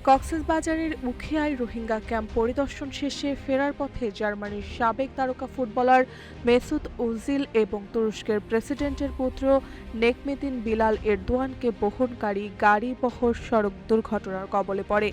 কক্সবাজারের উখিয়ায় রোহিঙ্গা ক্যাম্প পরিদর্শন শেষে ফেরার পথে জার্মানির সাবেক তারকা ফুটবলার মেসুত ওজিল এবং তুরস্কের প্রেসিডেন্টের পুত্র নেকমেদিন বিলাল এরদোয়ানকে বহনকারী গাড়িবহর সড়ক দুর্ঘটনার কবলে পড়ে।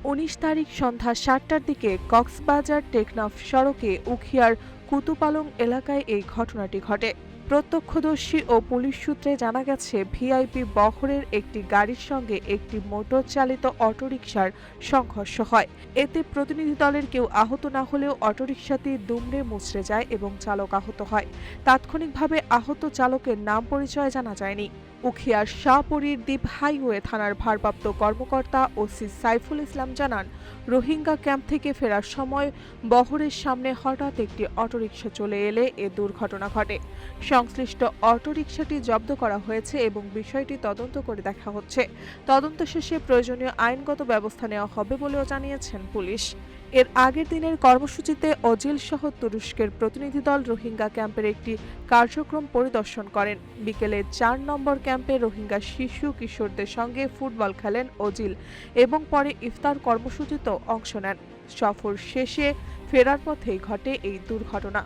১৯ তারিখ সন্ধ্যা ৭টার দিকে কক্সবাজার টেকনাফ সড়কে উখিয়ার কুতুপালং এলাকায় এই ঘটনাটি ঘটে। প্রত্যক্ষদর্শী ও পুলিশ সূত্রে জানা গেছে, ভিআইপি বহরের একটি গাড়ির সঙ্গে একটি মোটর চালিত অটোরিকশার সংঘর্ষ হয়। এতে প্রতিনিধি দলের কেউ আহত না হলেও অটোরিকশাটি দুমড়ে মুচড়ে যায় এবং চালক আহত হয়। তাৎক্ষণিকভাবে আহত চালকের নাম পরিচয় জানা যায়নি। উখিয়ার শাহপরীর দ্বীপ হাইওয়ে থানার ভারপ্রাপ্ত কর্মকর্তা ওসি সাইফুল ইসলাম জানান, রোহিঙ্গা ক্যাম্প থেকে ফেরার সময় বহরের সামনে হঠাৎ একটি অটোরিকশা চলে এলে এ দুর্ঘটনা ঘটে। সংশ্লিষ্ট অটোরিকশাটি জব্দ করা হয়েছে এবং বিষয়টি তদন্ত করে দেখা হচ্ছে। তদন্ত শেষে প্রয়োজনীয় আইনগত ব্যবস্থা নেওয়া হবে বলেও জানিয়েছেন পুলিশ। এর আগের দিনের কর্মসূচিতে ওজিল সহ তুরস্কের প্রতিনিধি দল রোহিঙ্গা ক্যাম্পের একটি কার্যক্রম পরিদর্শন করেন। বিকেলে ৪ নম্বর ক্যাম্পে রোহিঙ্গা শিশু কিশোরদের সঙ্গে ফুটবল খেলেন ওজিল এবং পরে ইফতার কর্মসূচিতেও অংশ নেন। সফর শেষে ফেরার পথেই ঘটে এই দুর্ঘটনা।